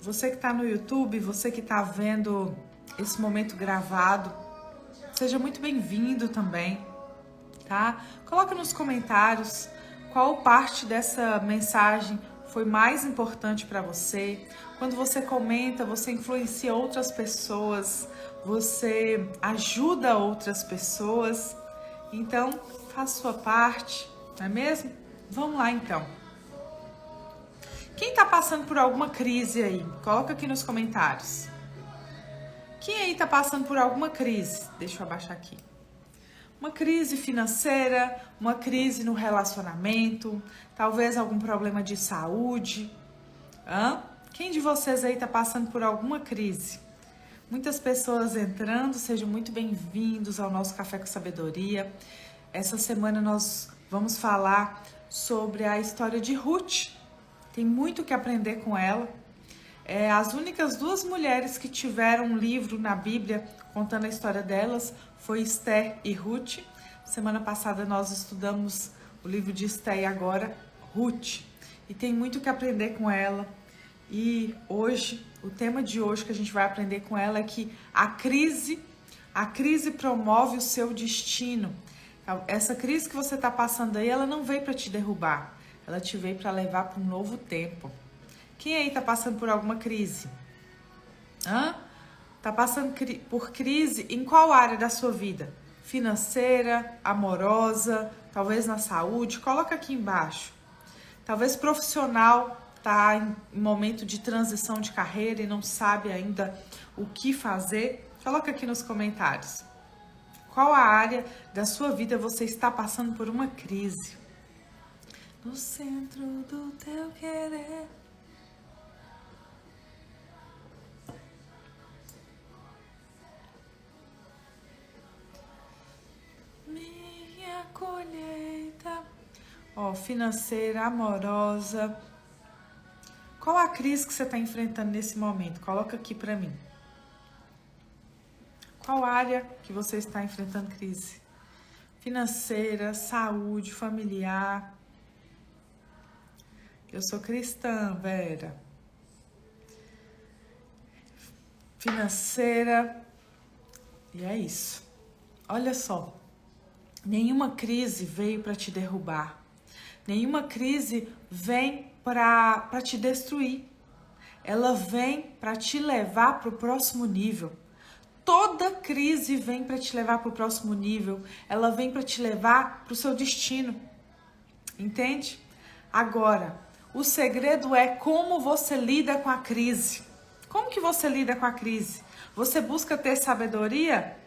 você que está no YouTube, você que está vendo esse momento gravado, seja muito bem-vindo também, tá? Coloca nos comentários qual parte dessa mensagem foi mais importante para você. Quando você comenta, você influencia outras pessoas, você ajuda outras pessoas. Então, faça sua parte, não é mesmo? Vamos lá então. Quem está passando por alguma crise aí? Coloca aqui nos comentários. Quem aí está passando por alguma crise? Deixa eu abaixar aqui. Uma crise financeira, uma crise no relacionamento, talvez algum problema de saúde. Quem de vocês aí está passando por alguma crise? Muitas pessoas entrando, sejam muito bem-vindos ao nosso Café com Sabedoria. Essa semana nós vamos falar sobre a história de Ruth. Tem muito o que aprender com ela. As únicas duas mulheres que tiveram um livro na Bíblia contando a história delas foi Esther e Ruth. Semana passada nós estudamos o livro de Esther e agora Ruth. E tem muito o que aprender com ela. E hoje, o tema de hoje que a gente vai aprender com ela é que a crise promove o seu destino. Essa crise que você está passando aí, ela não veio para te derrubar, ela te veio para levar para um novo tempo. Quem aí está passando por alguma crise? Está passando por crise em qual área da sua vida? Financeira, amorosa, talvez na saúde? Coloca aqui embaixo. Talvez profissional, está em momento de transição de carreira e não sabe ainda o que fazer? Coloca aqui nos comentários. Qual a área da sua vida você está passando por uma crise? No centro do teu querer. Minha colheita. Financeira, amorosa. Qual a crise que você está enfrentando nesse momento? Coloca aqui para mim. Qual área que você está enfrentando crise? Financeira, saúde, familiar. Eu sou cristã, Vera. Financeira. E é isso. Olha só. Nenhuma crise veio para te derrubar. Nenhuma crise vem para te destruir. Ela vem para te levar para o próximo nível. Toda crise vem para te levar para o próximo nível. Ela vem para te levar para o seu destino. Entende? Agora, o segredo é como você lida com a crise. Como que você lida com a crise? Você busca ter sabedoria?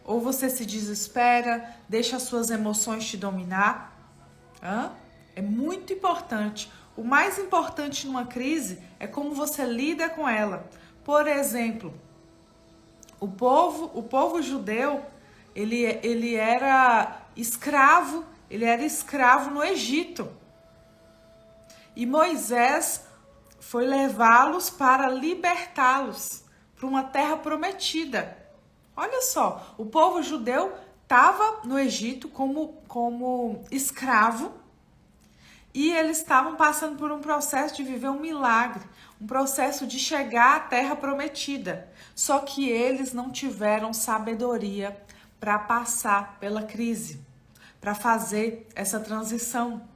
Ou você se desespera, deixa as suas emoções te dominar? É muito importante. O mais importante numa crise é como você lida com ela. Por exemplo, o povo judeu, ele era escravo no Egito. E Moisés foi levá-los para libertá-los para uma terra prometida. Olha só, o povo judeu estava no Egito como escravo e eles estavam passando por um processo de viver um milagre, um processo de chegar à terra prometida. Só que eles não tiveram sabedoria para passar pela crise, para fazer essa transição.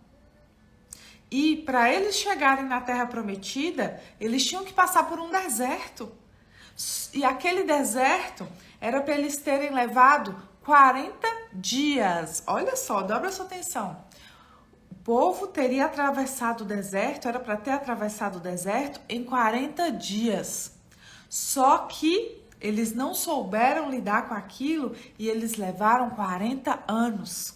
E para eles chegarem na terra prometida, eles tinham que passar por um deserto. E aquele deserto era para eles terem levado 40 dias. Olha só, dobra sua atenção. O povo teria atravessado o deserto, era para ter atravessado o deserto em 40 dias. Só que eles não souberam lidar com aquilo e eles levaram 40 anos.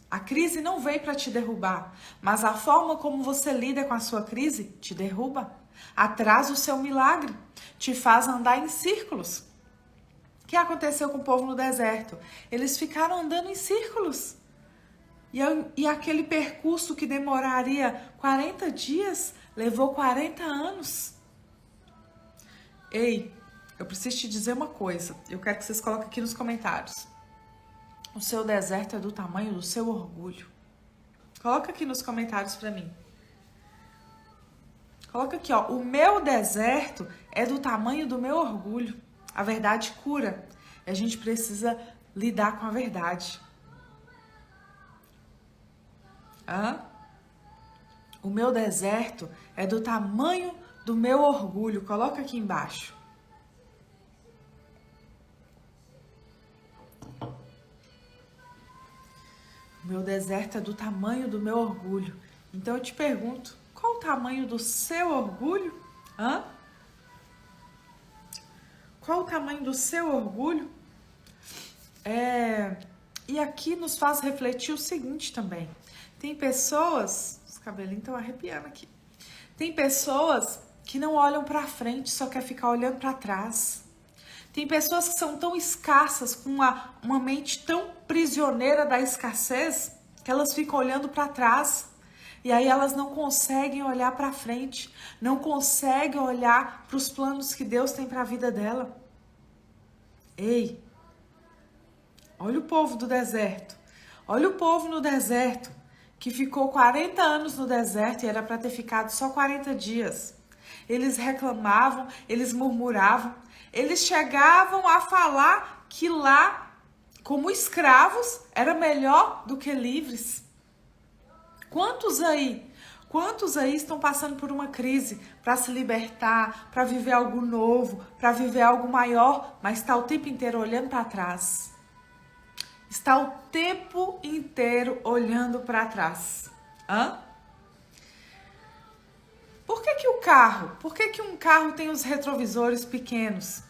A crise não veio para te derrubar, mas a forma como você lida com a sua crise te derruba, atrasa o seu milagre, te faz andar em círculos. O que aconteceu com o povo no deserto? Eles ficaram andando em círculos. E aquele percurso que demoraria 40 dias, levou 40 anos. Ei, eu preciso te dizer uma coisa. Eu quero que vocês coloquem aqui nos comentários. O seu deserto é do tamanho do seu orgulho. Coloca aqui nos comentários para mim. Coloca aqui, ó. O meu deserto é do tamanho do meu orgulho. A verdade cura. E a gente precisa lidar com a verdade. O meu deserto é do tamanho do meu orgulho. Coloca aqui embaixo. O meu deserto é do tamanho do meu orgulho. Então eu te pergunto, qual o tamanho do seu orgulho? Qual o tamanho do seu orgulho? E aqui nos faz refletir o seguinte também. Tem pessoas, os cabelinhos estão arrepiando aqui. Tem pessoas que não olham para frente, só quer ficar olhando para trás. Tem pessoas que são tão escassas, com uma mente tão prisioneira da escassez, que elas ficam olhando para trás. E aí elas não conseguem olhar para frente, não conseguem olhar para os planos que Deus tem para a vida dela. Ei, olha o povo do deserto. Olha o povo no deserto, que ficou 40 anos no deserto e era para ter ficado só 40 dias. Eles reclamavam, eles murmuravam, eles chegavam a falar que lá, como escravos, era melhor do que livres. Quantos aí estão passando por uma crise para se libertar, para viver algo novo, para viver algo maior, mas está o tempo inteiro olhando para trás? Está o tempo inteiro olhando para trás. Por que um carro tem os retrovisores pequenos?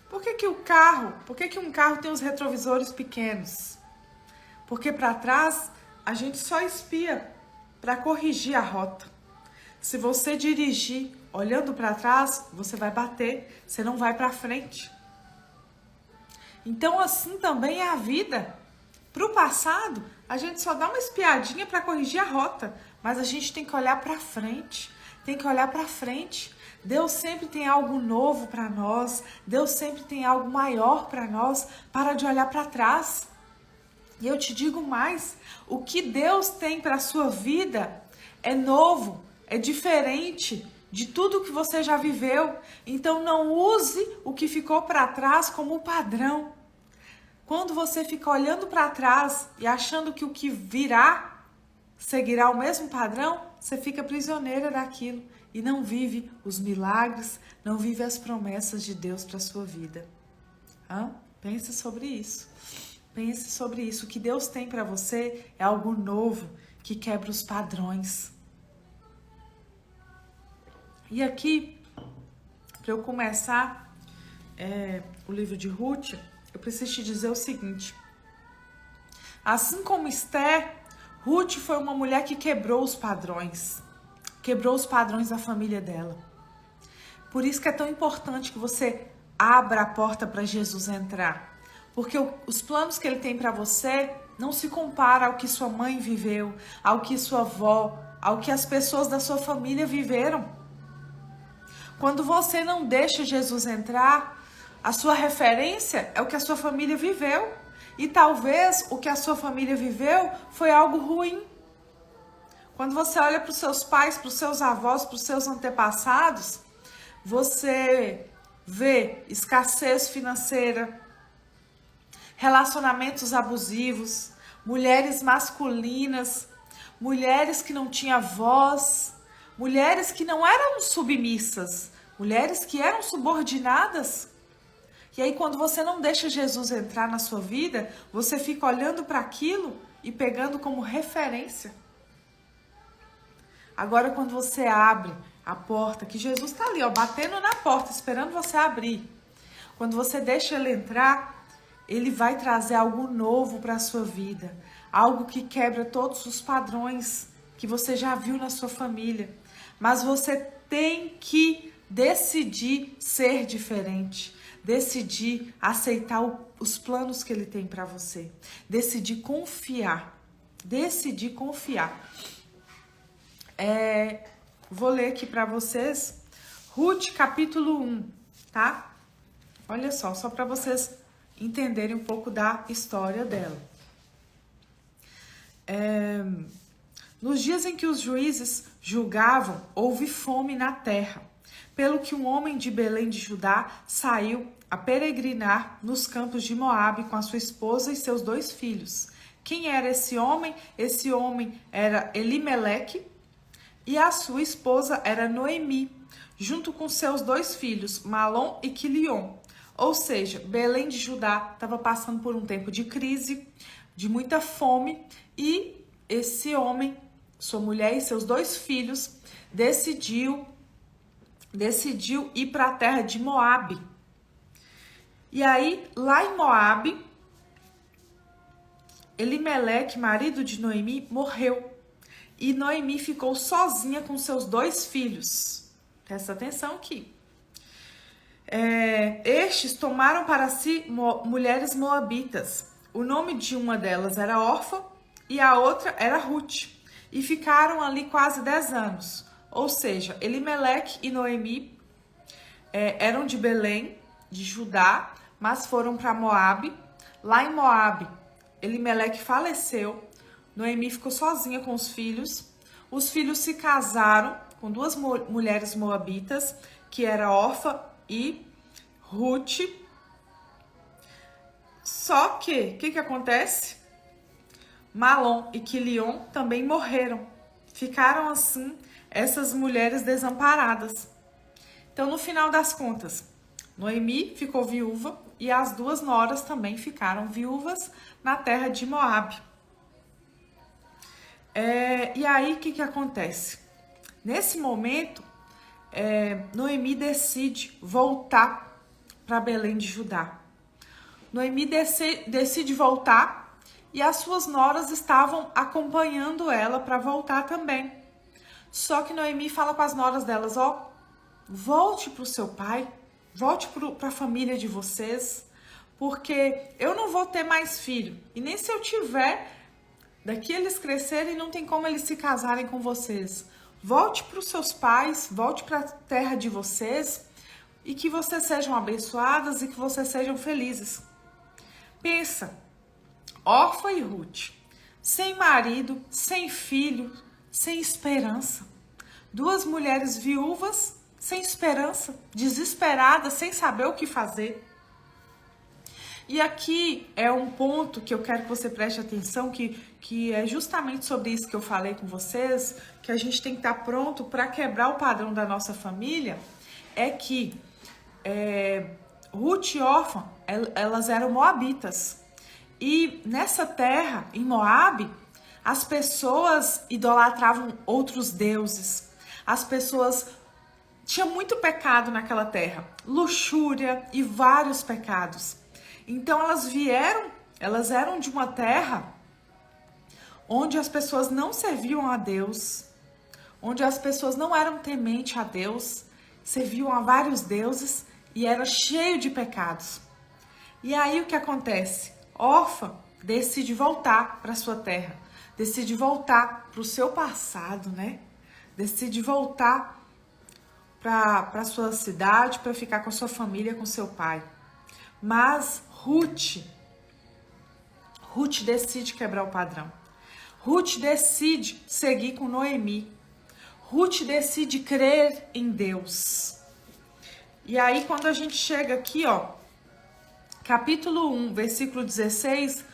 Por que um carro tem os retrovisores pequenos? Porque para trás a gente só espia para corrigir a rota. Se você dirigir olhando para trás, você vai bater, você não vai para frente. Então assim também é a vida. Para o passado, a gente só dá uma espiadinha para corrigir a rota, mas a gente tem que olhar para frente. Deus sempre tem algo novo para nós. Deus sempre tem algo maior para nós. Para de olhar para trás. E eu te digo mais, o que Deus tem para a sua vida é novo, é diferente de tudo que você já viveu. Então não use o que ficou para trás como padrão. Quando você fica olhando para trás e achando que o que virá seguirá o mesmo padrão, você fica prisioneira daquilo e não vive os milagres, não vive as promessas de Deus para a sua vida. Pense sobre isso. Pense sobre isso. O que Deus tem para você é algo novo que quebra os padrões. E aqui, para eu começar o livro de Ruth, eu preciso te dizer o seguinte. Assim como Esther, Ruth foi uma mulher que quebrou os padrões. Quebrou os padrões da família dela. Por isso que é tão importante que você abra a porta para Jesus entrar. Porque os planos que ele tem para você não se compara ao que sua mãe viveu, ao que sua avó, ao que as pessoas da sua família viveram. Quando você não deixa Jesus entrar, a sua referência é o que a sua família viveu. E talvez o que a sua família viveu foi algo ruim. Quando você olha para os seus pais, para os seus avós, para os seus antepassados, você vê escassez financeira, relacionamentos abusivos, mulheres masculinas, mulheres que não tinham voz, mulheres que não eram submissas, mulheres que eram subordinadas. E aí quando você não deixa Jesus entrar na sua vida, você fica olhando para aquilo e pegando como referência. Agora quando você abre a porta, que Jesus está ali, ó, batendo na porta, esperando você abrir. Quando você deixa ele entrar, ele vai trazer algo novo para a sua vida. Algo que quebra todos os padrões que você já viu na sua família. Mas você tem que decidir ser diferente. Decidir aceitar os planos que ele tem para você. Decidir confiar. Decidir confiar. Vou ler aqui para vocês Ruth capítulo 1, tá? Olha só para vocês entenderem um pouco da história dela. Nos dias em que os juízes julgavam, houve fome na terra, pelo que um homem de Belém de Judá saiu a peregrinar nos campos de Moabe com a sua esposa e seus 2 filhos. Quem era esse homem? Esse homem era Elimeleque e a sua esposa era Noemi, junto com seus 2 filhos, Malom e Quilion. Ou seja, Belém de Judá estava passando por um tempo de crise, de muita fome, e esse homem, sua mulher e seus 2 filhos decidiu ir para a terra de Moabe. E aí, lá em Moabe, Elimeleque, marido de Noemi, morreu. E Noemi ficou sozinha com seus 2 filhos. Presta atenção aqui. Estes tomaram para si mulheres moabitas. O nome de uma delas era Orfa e a outra era Ruth. E ficaram ali quase 10 anos. Ou seja, Elimeleque e Noemi eram de Belém, de Judá, mas foram para Moabe. Lá em Moabe, Elimeleque faleceu. Noemi ficou sozinha com os filhos. Os filhos se casaram com 2 mulheres moabitas, que era Orfa e Ruth. Só que, o que acontece? Malom e Quilion também morreram. Ficaram assim, essas mulheres desamparadas. Então, no final das contas, Noemi ficou viúva e as 2 noras também ficaram viúvas na terra de Moabe. E aí, o que acontece? Nesse momento, Noemi decide voltar para Belém de Judá. Noemi decide voltar e as suas noras estavam acompanhando ela para voltar também. Só que Noemi fala com as noras delas, volte para o seu pai, volte para a família de vocês, porque eu não vou ter mais filho. E nem se eu tiver, daqui eles crescerem, não tem como eles se casarem com vocês. Volte para os seus pais, volte para a terra de vocês e que vocês sejam abençoadas e que vocês sejam felizes. Pensa, Orfa e Ruth, sem marido, sem filho, sem esperança. 2 mulheres viúvas, sem esperança, desesperadas, sem saber o que fazer. E aqui é um ponto que eu quero que você preste atenção, que é justamente sobre isso que eu falei com vocês, que a gente tem que estar pronto para quebrar o padrão da nossa família, é que Ruth e Orfa, elas eram moabitas. E nessa terra, em Moabe, as pessoas idolatravam outros deuses. As pessoas tinham muito pecado naquela terra, luxúria e vários pecados. Então elas eram de uma terra onde as pessoas não serviam a Deus, onde as pessoas não eram tementes a Deus, serviam a vários deuses e era cheio de pecados. E aí o que acontece? Orfa decide voltar para sua terra, decide voltar para o seu passado, né? Decide voltar para sua cidade, para ficar com a sua família, com seu pai. Mas Ruth decide quebrar o padrão. Ruth decide seguir com Noemi. Ruth decide crer em Deus. E aí, quando a gente chega aqui, capítulo 1, versículo 16,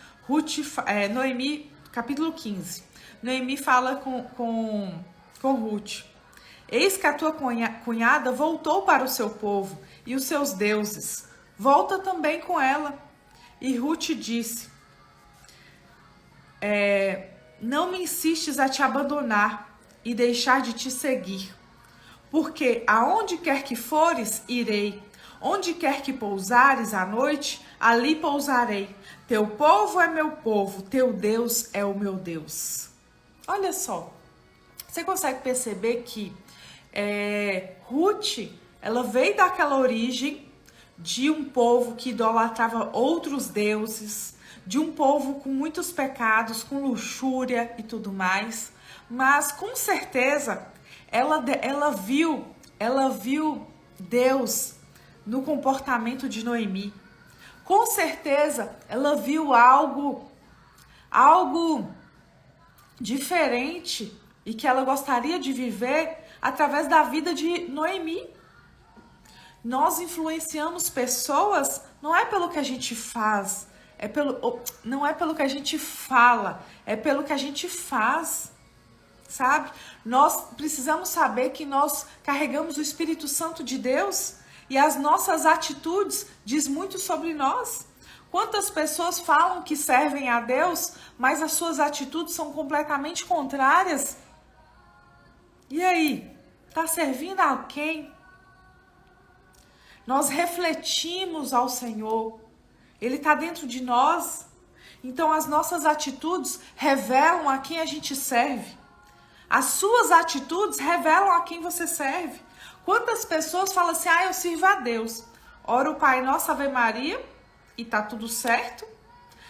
Noemi, capítulo 15. Noemi fala com Ruth. Eis que a tua cunhada voltou para o seu povo e os seus deuses. Volta também com ela. E Ruth disse, não me insistes a te abandonar e deixar de te seguir, porque aonde quer que fores, irei. Onde quer que pousares à noite, ali pousarei. Teu povo é meu povo, teu Deus é o meu Deus. Olha só, você consegue perceber que Ruth, ela veio daquela origem de um povo que idolatrava outros deuses, de um povo com muitos pecados, com luxúria e tudo mais, mas com certeza ela viu Deus no comportamento de Noemi. Com certeza ela viu algo diferente e que ela gostaria de viver através da vida de Noemi. Nós influenciamos pessoas não é pelo que a gente faz, não é pelo que a gente fala, é pelo que a gente faz, sabe? Nós precisamos saber que nós carregamos o Espírito Santo de Deus e as nossas atitudes diz muito sobre nós. Quantas pessoas falam que servem a Deus, mas as suas atitudes são completamente contrárias? E aí? Tá servindo a quem? Nós refletimos ao Senhor. Ele está dentro de nós. Então as nossas atitudes revelam a quem a gente serve. As suas atitudes revelam a quem você serve. Quantas pessoas falam assim, eu sirvo a Deus. Ora o Pai Nosso, Ave Maria, e tá tudo certo.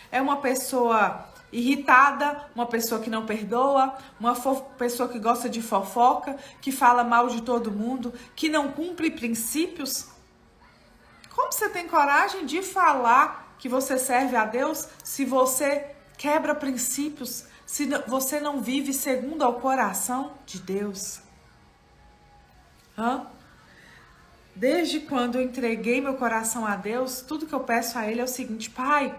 É uma pessoa irritada, uma pessoa que não perdoa, uma pessoa que gosta de fofoca, que fala mal de todo mundo, que não cumpre princípios. Como você tem coragem de falar que você serve a Deus se você quebra princípios, se você não vive segundo ao coração de Deus? Desde quando eu entreguei meu coração a Deus, tudo que eu peço a Ele é o seguinte: Pai,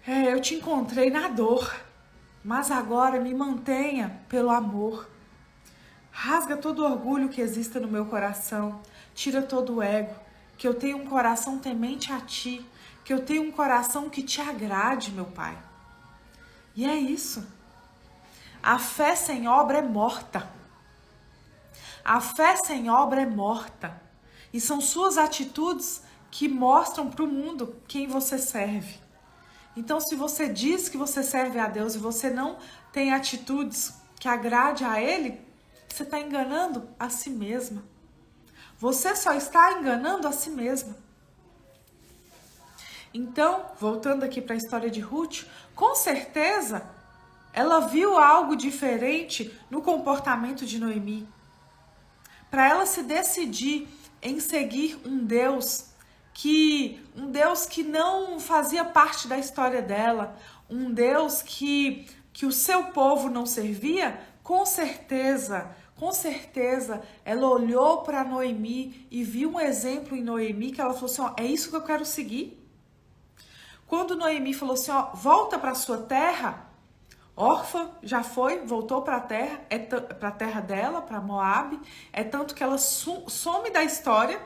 eu te encontrei na dor, mas agora me mantenha pelo amor. Rasga todo o orgulho que exista no meu coração, tira todo o ego, que eu tenha um coração temente a Ti, que eu tenha um coração que Te agrade, meu Pai. E é isso. A fé sem obra é morta. A fé sem obra é morta. E são suas atitudes que mostram para o mundo quem você serve. Então, se você diz que você serve a Deus e você não tem atitudes que agrade a Ele, você está enganando a si mesma. Você só está enganando a si mesma. Então, voltando aqui para a história de Ruth, com certeza ela viu algo diferente no comportamento de Noemi. Para ela se decidir em seguir um Deus que não fazia parte da história dela, um Deus que o seu povo não servia, com certeza ela olhou para Noemi e viu um exemplo em Noemi que ela falou assim, é isso que eu quero seguir. Quando Noemi falou assim, volta para sua terra, órfã já foi, voltou para a terra dela, para Moabe, é tanto que ela some da história,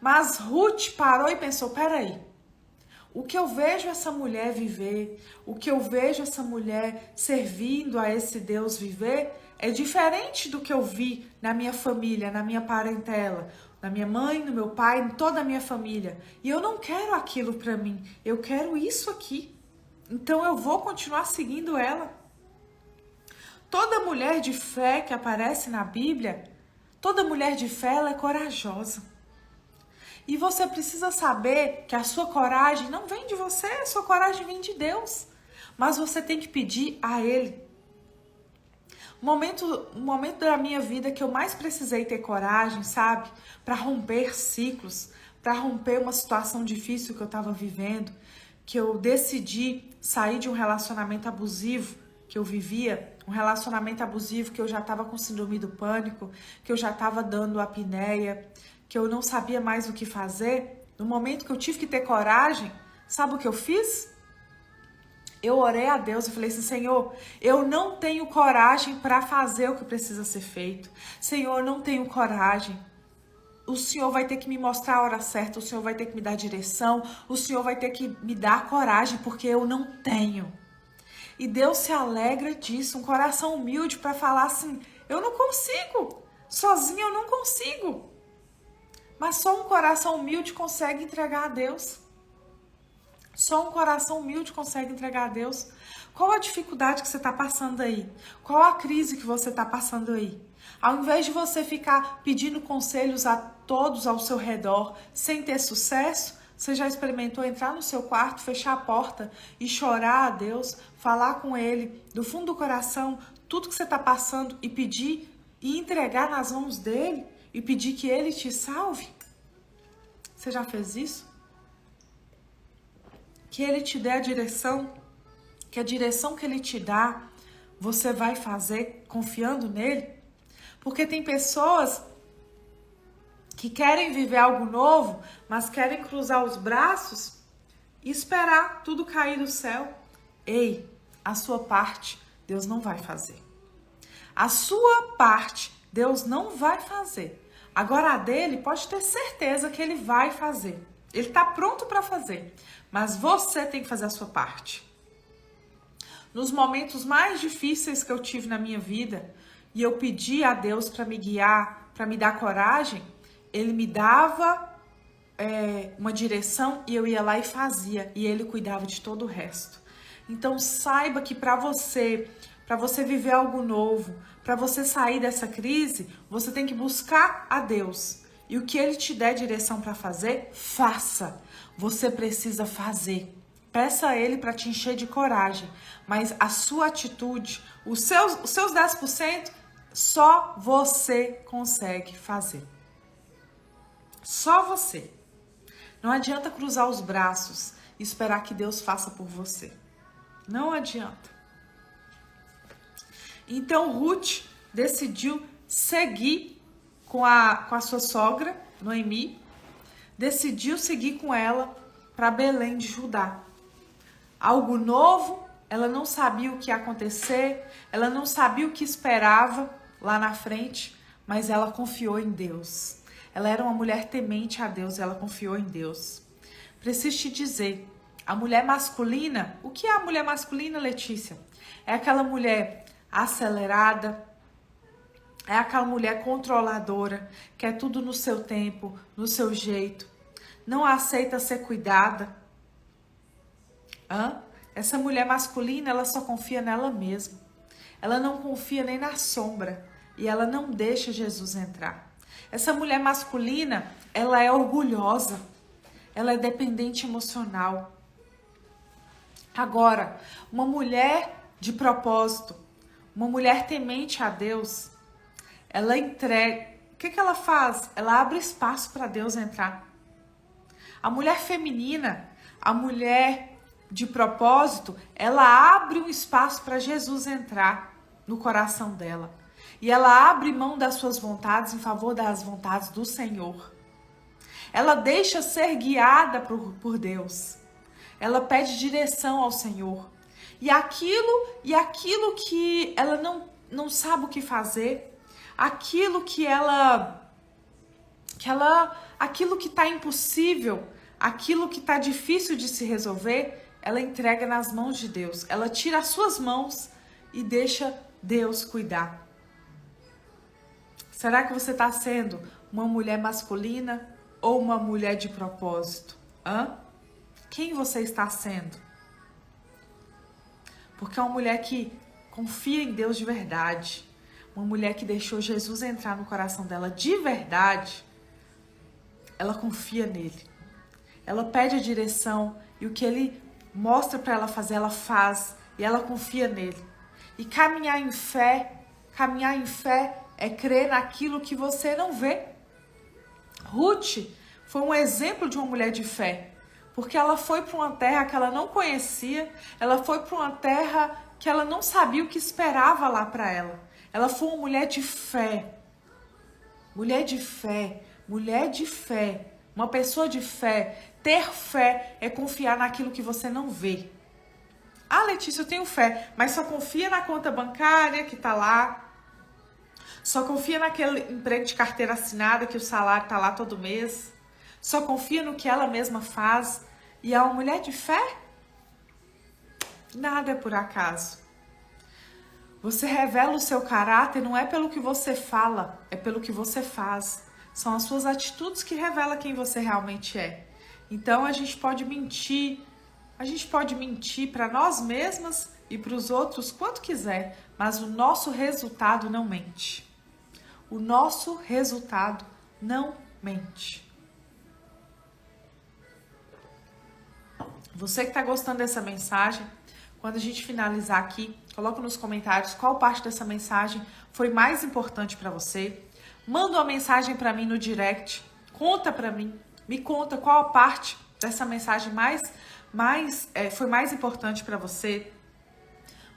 mas Ruth parou e pensou, peraí, o que eu vejo essa mulher viver, o que eu vejo essa mulher servindo a esse Deus viver, é diferente do que eu vi na minha família, na minha parentela, na minha mãe, no meu pai, em toda a minha família. E eu não quero aquilo para mim, eu quero isso aqui. Então eu vou continuar seguindo ela. Toda mulher de fé que aparece na Bíblia, toda mulher de fé, ela é corajosa. E você precisa saber que a sua coragem não vem de você, a sua coragem vem de Deus. Mas você tem que pedir a Ele. O momento da minha vida que eu mais precisei ter coragem, sabe? Para romper ciclos, para romper uma situação difícil que eu estava vivendo, que eu decidi sair de um relacionamento abusivo que eu vivia, um relacionamento abusivo que eu já estava com síndrome do pânico, que eu já estava dando apneia, que eu não sabia mais o que fazer. No momento que eu tive que ter coragem, sabe o que eu fiz? Eu orei a Deus e falei assim, Senhor, eu não tenho coragem para fazer o que precisa ser feito. Senhor, eu não tenho coragem. O Senhor vai ter que me mostrar a hora certa, o Senhor vai ter que me dar direção, o Senhor vai ter que me dar coragem, porque eu não tenho. E Deus se alegra disso, um coração humilde para falar assim, eu não consigo, sozinho eu não consigo. Mas só um coração humilde consegue entregar a Deus. Só um coração humilde consegue entregar a Deus. Qual a dificuldade que você está passando aí? Qual a crise que você está passando aí? Ao invés de você ficar pedindo conselhos a todos ao seu redor sem ter sucesso, você já experimentou entrar no seu quarto, fechar a porta e chorar a Deus, falar com Ele do fundo do coração tudo que você está passando e pedir e entregar nas mãos dEle e pedir que Ele te salve? Você já fez isso? Que Ele te dê a direção, que a direção que Ele te dá você vai fazer confiando nele? Porque tem pessoas que querem viver algo novo, mas querem cruzar os braços e esperar tudo cair do céu. Ei, a sua parte Deus não vai fazer. A sua parte Deus não vai fazer. Agora a dele, pode ter certeza que ele vai fazer. Ele está pronto para fazer, mas você tem que fazer a sua parte. Nos momentos mais difíceis que eu tive na minha vida, e eu pedi a Deus para me guiar, para me dar coragem, ele me dava uma direção e eu ia lá e fazia, e ele cuidava de todo o resto. Então saiba que para você viver algo novo, para você sair dessa crise, você tem que buscar a Deus. E o que ele te der direção para fazer, faça. Você precisa fazer. Peça a ele para te encher de coragem. Mas a sua atitude, os seus 10%, só você consegue fazer. Só você. Não adianta cruzar os braços e esperar que Deus faça por você. Não adianta. Então Ruth decidiu seguir com a sua sogra, Noemi, decidiu seguir com ela para Belém de Judá. Algo novo, ela não sabia o que ia acontecer, ela não sabia o que esperava lá na frente, mas ela confiou em Deus. Ela era uma mulher temente a Deus, ela confiou em Deus. Preciso te dizer, a mulher masculina, o que é a mulher masculina, Letícia? É aquela mulher acelerada, é aquela mulher controladora, quer tudo no seu tempo, no seu jeito, não aceita ser cuidada. Essa mulher masculina, ela só confia nela mesma. Ela não confia nem na sombra e ela não deixa Jesus entrar. Essa mulher masculina, ela é orgulhosa, ela é dependente emocional. Agora, uma mulher de propósito, uma mulher temente a Deus, ela entrega. O que ela faz? Ela abre espaço para Deus entrar. A mulher feminina, a mulher de propósito, ela abre um espaço para Jesus entrar no coração dela. E ela abre mão das suas vontades em favor das vontades do Senhor. Ela deixa ser guiada por Deus. Ela pede direção ao Senhor. E aquilo que ela não sabe o que fazer, aquilo que aquilo que está impossível, aquilo que está difícil de se resolver, ela entrega nas mãos de Deus. Ela tira as suas mãos e deixa Deus cuidar. Será que você está sendo uma mulher masculina ou uma mulher de propósito? Quem você está sendo? Porque é uma mulher que confia em Deus de verdade. Uma mulher que deixou Jesus entrar no coração dela de verdade. Ela confia nele. Ela pede a direção e o que ele mostra para ela fazer, ela faz. E ela confia nele. E caminhar em fé é crer naquilo que você não vê. Ruth foi um exemplo de uma mulher de fé. Porque ela foi para uma terra que ela não conhecia. Ela foi para uma terra que ela não sabia o que esperava lá para ela. Ela foi uma mulher de fé. Mulher de fé. Mulher de fé. Uma pessoa de fé. Ter fé é confiar naquilo que você não vê. Ah, Letícia, eu tenho fé, mas só confia na conta bancária que tá lá. Só confia naquele emprego de carteira assinada que o salário tá lá todo mês. Só confia no que ela mesma faz. E é uma mulher de fé? Nada é por acaso. Você revela o seu caráter não é pelo que você fala, é pelo que você faz. São as suas atitudes que revelam quem você realmente é. Então a gente pode mentir para nós mesmas e para os outros quanto quiser, mas o nosso resultado não mente. O nosso resultado não mente. Você que está gostando dessa mensagem, quando a gente finalizar aqui, coloca nos comentários qual parte dessa mensagem foi mais importante para você. Manda uma mensagem para mim no direct, conta para mim, me conta qual a parte dessa mensagem foi mais importante para você.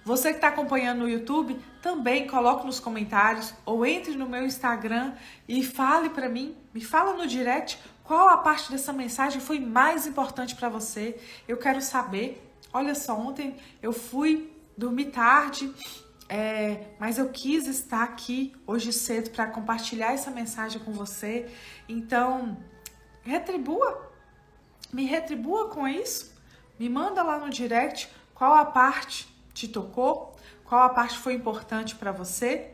Você que está acompanhando no YouTube, também coloque nos comentários ou entre no meu Instagram e fale para mim, me fala no direct qual a parte dessa mensagem foi mais importante para você. Eu quero saber. Olha só, ontem eu fui dormir tarde, mas eu quis estar aqui hoje cedo para compartilhar essa mensagem com você. Então, me retribua com isso. Me manda lá no direct qual a parte te tocou, qual a parte foi importante para você.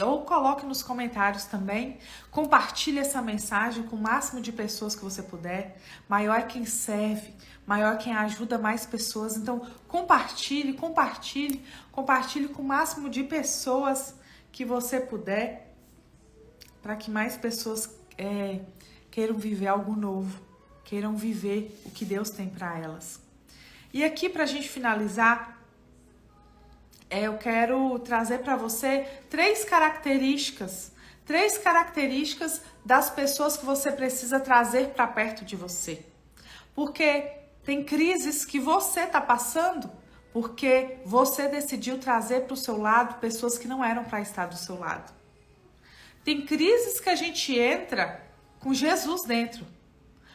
Ou coloque nos comentários também. Compartilhe essa mensagem com o máximo de pessoas que você puder. Maior é quem serve, maior é quem ajuda mais pessoas. Então, compartilhe com o máximo de pessoas que você puder, para que mais pessoas queiram viver algo novo, queiram viver o que Deus tem para elas. E aqui, para a gente finalizar, eu quero trazer para você três características das pessoas que você precisa trazer para perto de você. Porque tem crises que você está passando porque você decidiu trazer para o seu lado pessoas que não eram para estar do seu lado. Tem crises que a gente entra com Jesus dentro.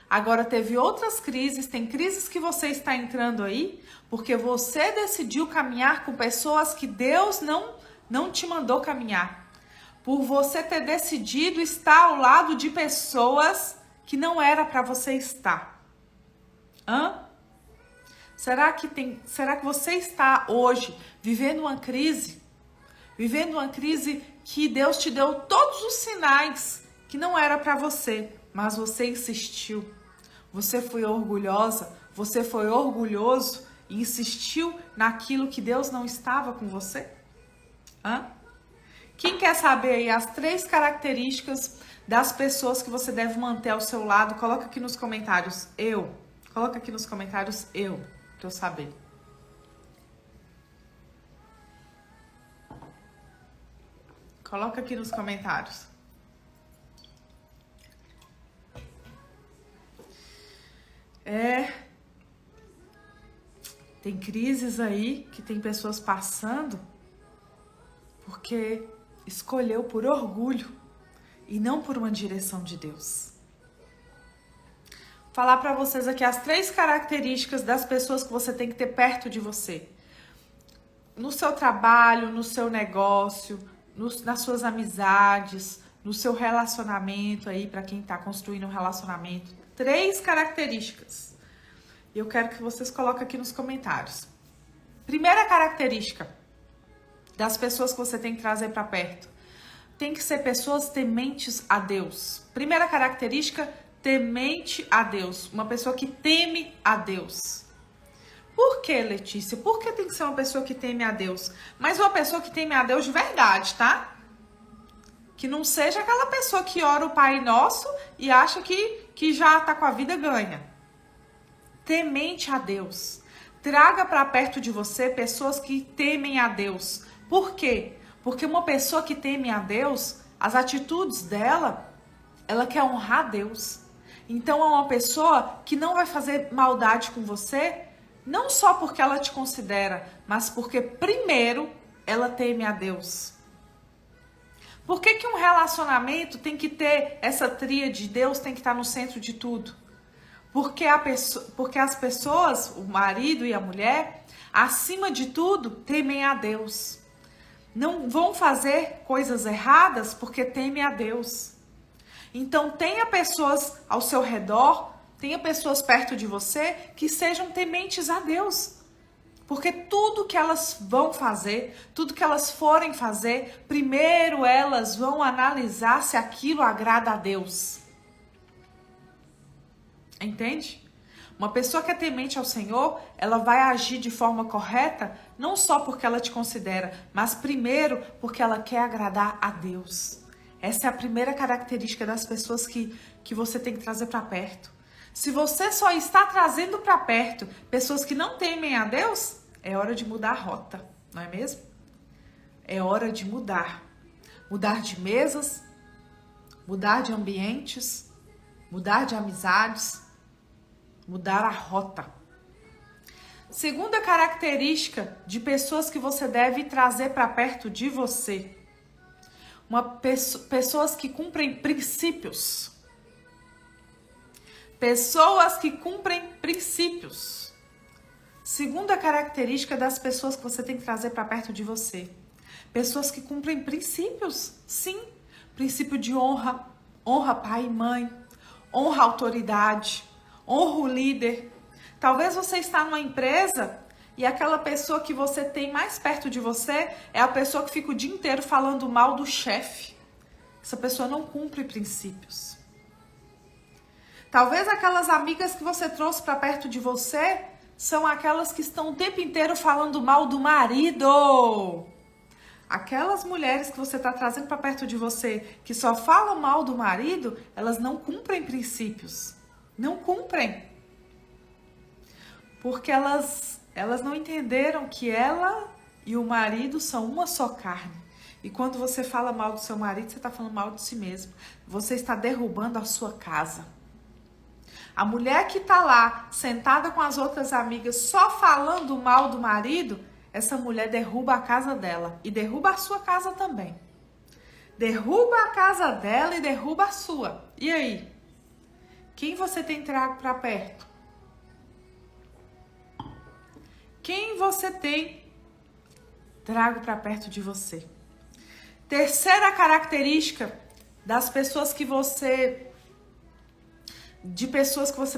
Agora teve outras crises, tem crises que você está entrando aí porque você decidiu caminhar com pessoas que Deus não te mandou caminhar. Por você ter decidido estar ao lado de pessoas que não era para você estar. Será que você está hoje vivendo uma crise? Vivendo uma crise que Deus te deu todos os sinais que não era para você, mas você insistiu. Você foi orgulhosa, você foi orgulhoso e insistiu naquilo que Deus não estava com você? Quem quer saber aí as três características das pessoas que você deve manter ao seu lado? Coloca aqui nos comentários, eu. Coloca aqui nos comentários, eu, pra eu saber. Coloca aqui nos comentários. Tem crises aí que tem pessoas passando porque escolheu por orgulho e não por uma direção de Deus. Vou falar para vocês aqui as três características das pessoas que você tem que ter perto de você. No seu trabalho, no seu negócio, nas suas amizades, no seu relacionamento aí, para quem está construindo um relacionamento. Três características. E eu quero que vocês coloquem aqui nos comentários. Primeira característica das pessoas que você tem que trazer para perto. Tem que ser pessoas tementes a Deus. Primeira característica, temente a Deus. Uma pessoa que teme a Deus. Por que, Letícia? Por que tem que ser uma pessoa que teme a Deus? Mas uma pessoa que teme a Deus de verdade, tá? Que não seja aquela pessoa que ora o Pai Nosso e acha que já tá com a vida ganha. Temente a Deus. Traga para perto de você pessoas que temem a Deus. Por quê? Porque uma pessoa que teme a Deus, as atitudes dela, ela quer honrar Deus. Então é uma pessoa que não vai fazer maldade com você, não só porque ela te considera, mas porque primeiro ela teme a Deus. Por que um relacionamento tem que ter essa tríade? Deus tem que estar no centro de tudo? Porque as pessoas, o marido e a mulher, acima de tudo, temem a Deus. Não vão fazer coisas erradas porque temem a Deus. Então tenha pessoas ao seu redor, tenha pessoas perto de você que sejam tementes a Deus. Porque tudo que elas vão fazer, tudo que elas forem fazer, primeiro elas vão analisar se aquilo agrada a Deus. Entende? Uma pessoa que é temente ao Senhor, ela vai agir de forma correta, não só porque ela te considera, mas primeiro porque ela quer agradar a Deus. Essa é a primeira característica das pessoas que você tem que trazer para perto. Se você só está trazendo para perto pessoas que não temem a Deus, é hora de mudar a rota, não é mesmo? É hora de mudar. Mudar de mesas, mudar de ambientes, mudar de amizades, mudar a rota. Segunda característica de pessoas que você deve trazer para perto de você. Pessoas que cumprem princípios. Pessoas que cumprem princípios. Segunda característica das pessoas que você tem que trazer para perto de você. Pessoas que cumprem princípios. Sim, princípio de honra. Honra pai e mãe. Honra autoridade. Honra o líder. Talvez você está numa empresa e aquela pessoa que você tem mais perto de você é a pessoa que fica o dia inteiro falando mal do chefe. Essa pessoa não cumpre princípios. Talvez aquelas amigas que você trouxe para perto de você são aquelas que estão o tempo inteiro falando mal do marido. Aquelas mulheres que você está trazendo para perto de você que só falam mal do marido, elas não cumprem princípios. Não cumprem. Porque elas não entenderam que ela e o marido são uma só carne. E quando você fala mal do seu marido, você está falando mal de si mesmo. Você está derrubando a sua casa. A mulher que está lá, sentada com as outras amigas, só falando mal do marido, essa mulher derruba a casa dela. E derruba a sua casa também. Derruba a casa dela e derruba a sua. E aí? Quem você tem trago para perto? Quem você tem trago para perto de você? Terceira característica das pessoas que você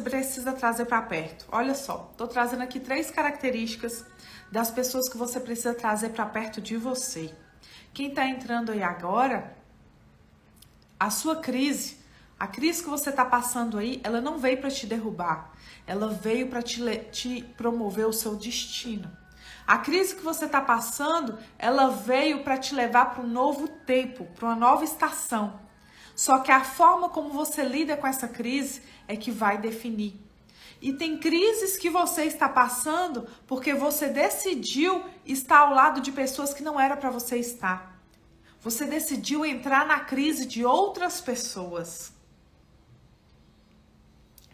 precisa trazer para perto. Olha só, tô trazendo aqui 3 características das pessoas que você precisa trazer para perto de você. Quem tá entrando aí agora, a sua crise, a crise que você tá passando aí, ela não veio para te derrubar. Ela veio para te promover o seu destino. A crise que você está passando, ela veio para te levar para um novo tempo, para uma nova estação. Só que a forma como você lida com essa crise é que vai definir. E tem crises que você está passando porque você decidiu estar ao lado de pessoas que não era para você estar. Você decidiu entrar na crise de outras pessoas.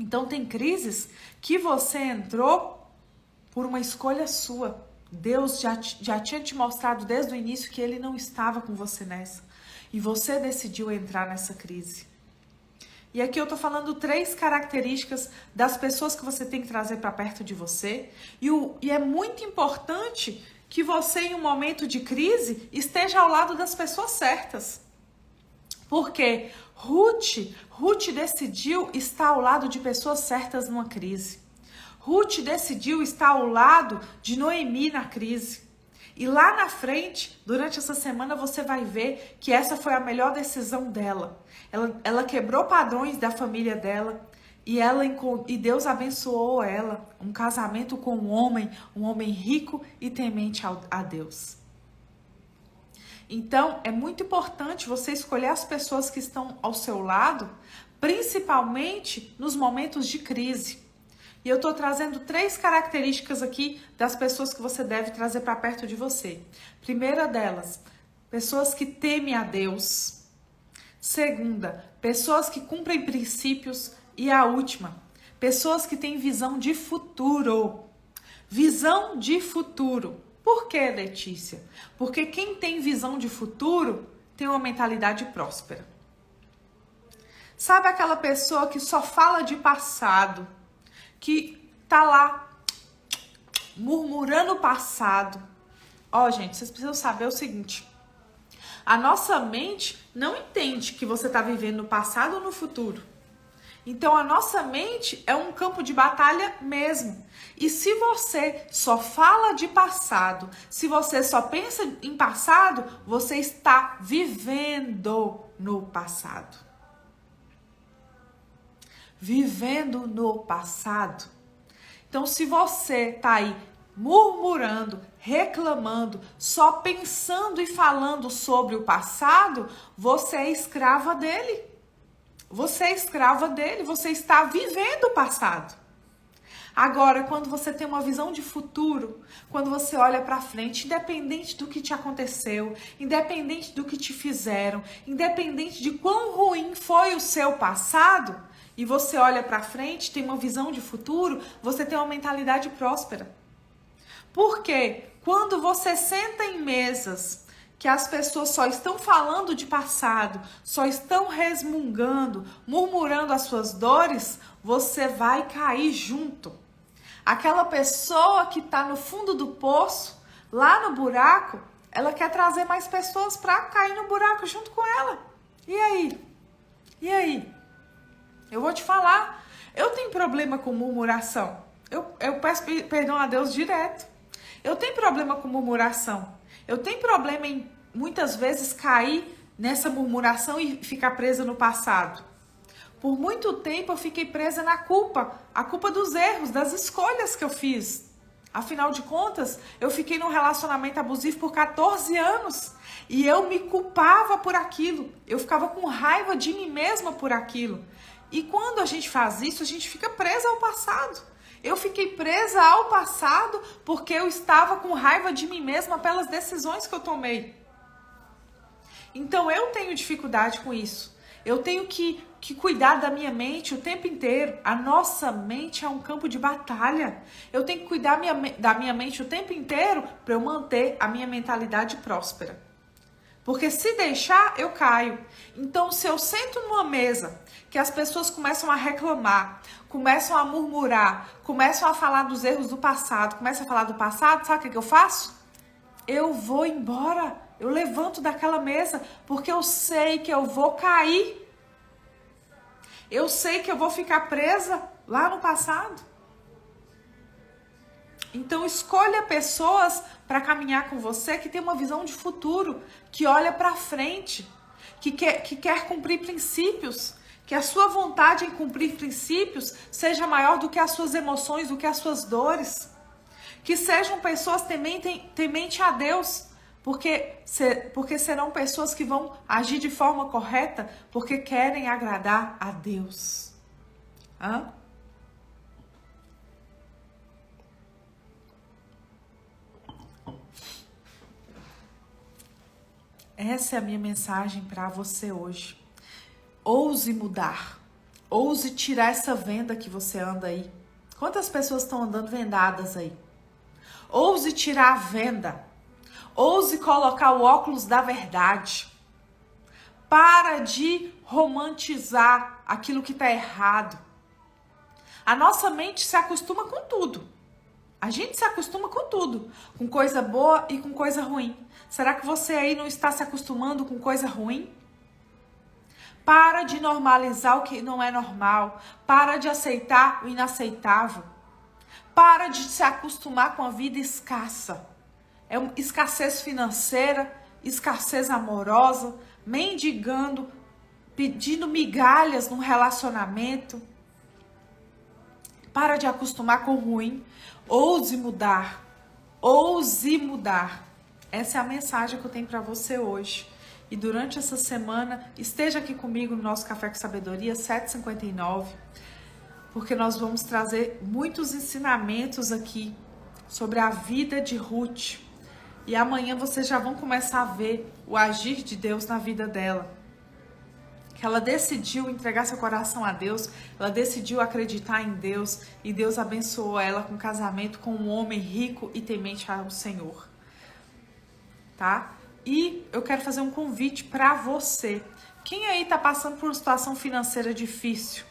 Então tem crises que você entrou por uma escolha sua. Deus já tinha te mostrado desde o início que Ele não estava com você nessa. E você decidiu entrar nessa crise. E aqui eu tô falando 3 características das pessoas que você tem que trazer para perto de você. E é muito importante que você, em um momento de crise, esteja ao lado das pessoas certas. Porque Ruth decidiu estar ao lado de pessoas certas numa crise. Ruth decidiu estar ao lado de Noemi na crise. E lá na frente, durante essa semana, você vai ver que essa foi a melhor decisão dela. Ela quebrou padrões da família dela e Deus abençoou ela. Um casamento com um homem rico e temente a Deus. Então, é muito importante você escolher as pessoas que estão ao seu lado, principalmente nos momentos de crise. E eu estou trazendo 3 características aqui das pessoas que você deve trazer para perto de você. Primeira delas, pessoas que temem a Deus. Segunda, pessoas que cumprem princípios. E a última, pessoas que têm visão de futuro. Visão de futuro. Por que, Letícia? Porque quem tem visão de futuro tem uma mentalidade próspera. Sabe aquela pessoa que só fala de passado, que tá lá murmurando o passado? Ó, gente, vocês precisam saber o seguinte: a nossa mente não entende que você tá vivendo no passado ou no futuro. Então, a nossa mente é um campo de batalha mesmo. E se você só fala de passado, se você só pensa em passado, você está vivendo no passado. Vivendo no passado. Então, se você tá aí murmurando, reclamando, só pensando e falando sobre o passado, você é escrava dele. Você é escrava dele, você está vivendo o passado. Agora, quando você tem uma visão de futuro, quando você olha para frente, independente do que te aconteceu, independente do que te fizeram, independente de quão ruim foi o seu passado, e você olha para frente, tem uma visão de futuro, você tem uma mentalidade próspera. Porque quando você senta em mesas que as pessoas só estão falando de passado, só estão resmungando, murmurando as suas dores, você vai cair junto. Aquela pessoa que está no fundo do poço, lá no buraco, ela quer trazer mais pessoas para cair no buraco junto com ela. E aí? E aí? Eu vou te falar, eu tenho problema com murmuração. Eu peço perdão a Deus direto. Eu tenho problema com murmuração. Eu tenho problema em, muitas vezes, cair nessa murmuração e ficar presa no passado. Por muito tempo eu fiquei presa na culpa. A culpa dos erros, das escolhas que eu fiz. Afinal de contas, eu fiquei num relacionamento abusivo por 14 anos. E eu me culpava por aquilo. Eu ficava com raiva de mim mesma por aquilo. E quando a gente faz isso, a gente fica presa ao passado. Eu fiquei presa ao passado porque eu estava com raiva de mim mesma pelas decisões que eu tomei. Então eu tenho dificuldade com isso. Eu tenho que cuidar da minha mente o tempo inteiro. A nossa mente é um campo de batalha. Eu tenho que cuidar da minha mente o tempo inteiro para eu manter a minha mentalidade próspera. Porque se deixar, eu caio. Então, se eu sento numa mesa que as pessoas começam a reclamar, começam a murmurar, começam a falar dos erros do passado, começam a falar do passado, sabe o que eu faço? Eu vou embora, eu levanto daquela mesa, porque eu sei que eu vou cair. Eu sei que eu vou ficar presa lá no passado. Então escolha pessoas para caminhar com você que tem uma visão de futuro, que olha para frente, que quer cumprir princípios, que a sua vontade em cumprir princípios seja maior do que as suas emoções, do que as suas dores. Que sejam pessoas temente a Deus, porque serão pessoas que vão agir de forma correta, porque querem agradar a Deus. Hã? Essa é a minha mensagem para você hoje. Ouse mudar. Ouse tirar essa venda que você anda aí. Quantas pessoas estão andando vendadas aí? Ouse tirar a venda. Ouse colocar o óculos da verdade. Para de romantizar aquilo que está errado. A nossa mente se acostuma com tudo. A gente se acostuma com tudo. Com coisa boa e com coisa ruim. Será que você aí não está se acostumando com coisa ruim? Para de normalizar o que não é normal. Para de aceitar o inaceitável. Para de se acostumar com a vida escassa. É uma escassez financeira, escassez amorosa, mendigando, pedindo migalhas num relacionamento. Para de acostumar com o ruim. Ouse mudar. Ouse mudar. Essa é a mensagem que eu tenho para você hoje. E durante essa semana, esteja aqui comigo no nosso Café com Sabedoria 7h59, porque nós vamos trazer muitos ensinamentos aqui sobre a vida de Ruth. E amanhã vocês já vão começar a ver o agir de Deus na vida dela. Que ela decidiu entregar seu coração a Deus, ela decidiu acreditar em Deus e Deus abençoou ela com um casamento com um homem rico e temente ao Senhor. Tá? E eu quero fazer um convite para você. Quem aí tá passando por uma situação financeira difícil?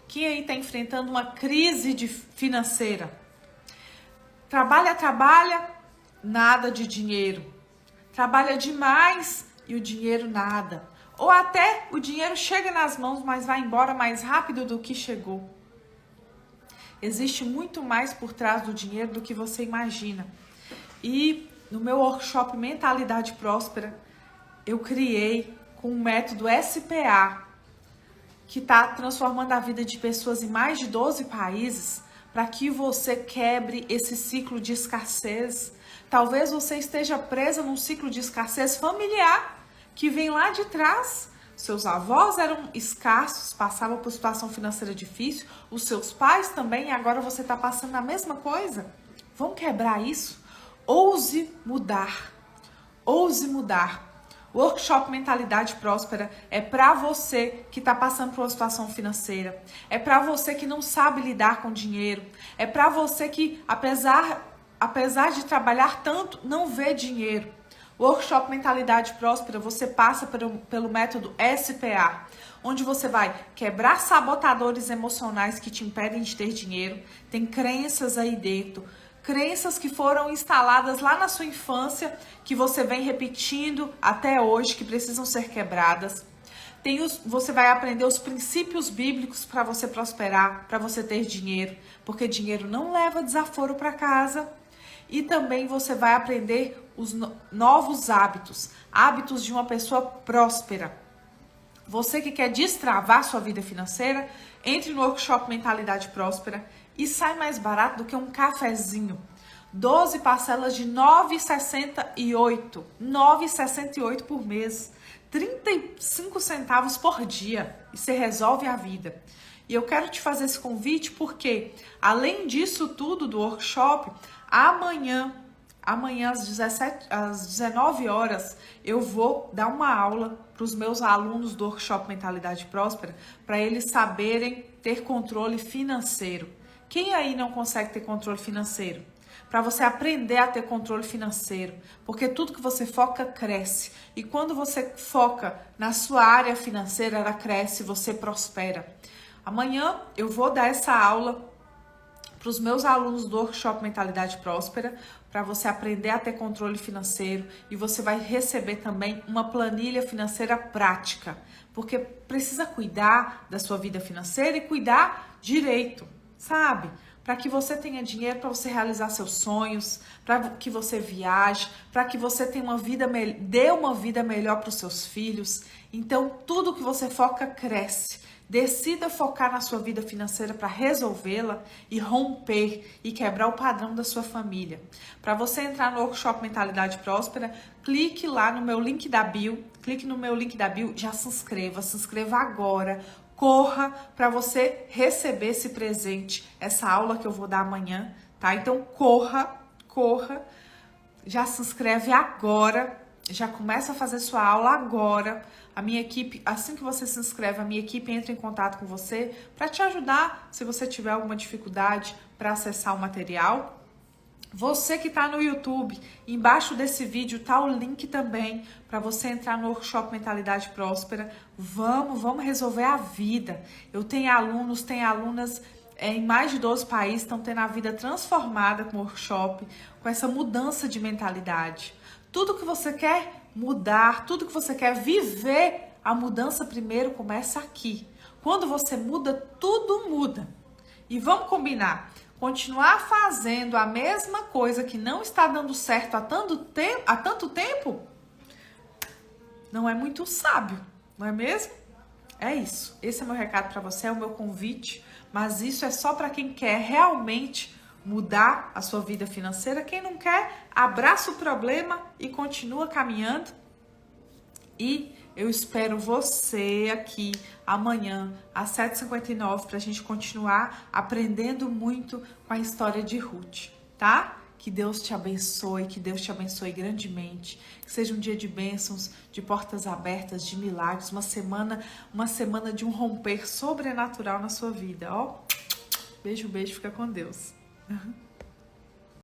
Quem aí tá enfrentando uma crise financeira? Trabalha, nada de dinheiro. Trabalha demais e o dinheiro nada. Ou até o dinheiro chega nas mãos, mas vai embora mais rápido do que chegou. Existe muito mais por trás do dinheiro do que você imagina. E no meu workshop Mentalidade Próspera, eu criei com o método SPA, que está transformando a vida de pessoas em mais de 12 países, para que você quebre esse ciclo de escassez. Talvez você esteja presa num ciclo de escassez familiar, que vem lá de trás. Seus avós eram escassos, passavam por situação financeira difícil, os seus pais também, e agora você está passando a mesma coisa. Vamos quebrar isso? Ouse mudar. Ouse mudar. O workshop Mentalidade Próspera é para você que está passando por uma situação financeira. É para você que não sabe lidar com dinheiro. É para você que, apesar apesar de trabalhar tanto, não vê dinheiro. O workshop Mentalidade Próspera, você passa pelo método SPA, onde você vai quebrar sabotadores emocionais que te impedem de ter dinheiro. Tem crenças aí dentro, crenças que foram instaladas lá na sua infância, que você vem repetindo até hoje, que precisam ser quebradas. Você vai aprender os princípios bíblicos para você prosperar, para você ter dinheiro, porque dinheiro não leva desaforo para casa. E também você vai aprender os novos hábitos, hábitos de uma pessoa próspera. Você que quer destravar sua vida financeira, entre no workshop Mentalidade Próspera e sai mais barato do que um cafezinho. 12 parcelas de R$ 9,68. R$ 9,68 por mês. 35 centavos por dia. E você resolve a vida. E eu quero te fazer esse convite porque, além disso tudo do workshop, amanhã às 19 horas, eu vou dar uma aula para os meus alunos do workshop Mentalidade Próspera, para eles saberem ter controle financeiro. Quem aí não consegue ter controle financeiro? Para você aprender a ter controle financeiro, porque tudo que você foca cresce. E quando você foca na sua área financeira, ela cresce, você prospera. Amanhã eu vou dar essa aula para os meus alunos do workshop Mentalidade Próspera, para você aprender a ter controle financeiro, e você vai receber também uma planilha financeira prática, porque precisa cuidar da sua vida financeira e cuidar direito, sabe? Para que você tenha dinheiro para você realizar seus sonhos, para que você viaje, para que você tenha dê uma vida melhor para os seus filhos. Então, tudo que você foca cresce. Decida focar na sua vida financeira para resolvê-la e romper e quebrar o padrão da sua família. Para você entrar no workshop Mentalidade Próspera, clique lá no meu link da bio, já se inscreva agora. Corra para você receber esse presente, essa aula que eu vou dar amanhã, tá? Então corra, já se inscreve agora, já começa a fazer sua aula agora. A minha equipe, assim que você se inscreve, a minha equipe entra em contato com você para te ajudar se você tiver alguma dificuldade para acessar o material. Você que está no YouTube, embaixo desse vídeo tá o link também para você entrar no workshop Mentalidade Próspera. Vamos resolver a vida. Eu tenho alunos, tenho alunas em mais de 12 países, estão tendo a vida transformada com o workshop, com essa mudança de mentalidade. Tudo que você quer mudar, tudo que você quer viver, a mudança primeiro começa aqui. Quando você muda, tudo muda. E vamos combinar. Continuar fazendo a mesma coisa que não está dando certo há tanto tempo não é muito sábio, não é mesmo? É isso. Esse é meu recado para você, é o meu convite, mas isso é só para quem quer realmente mudar a sua vida financeira. Quem não quer, abraça o problema e continua caminhando. E eu espero você aqui amanhã às 7h59 para a gente continuar aprendendo muito com a história de Ruth, tá? Que Deus te abençoe grandemente. Que seja um dia de bênçãos, de portas abertas, de milagres, uma semana de um romper sobrenatural na sua vida, ó. Beijo, fica com Deus.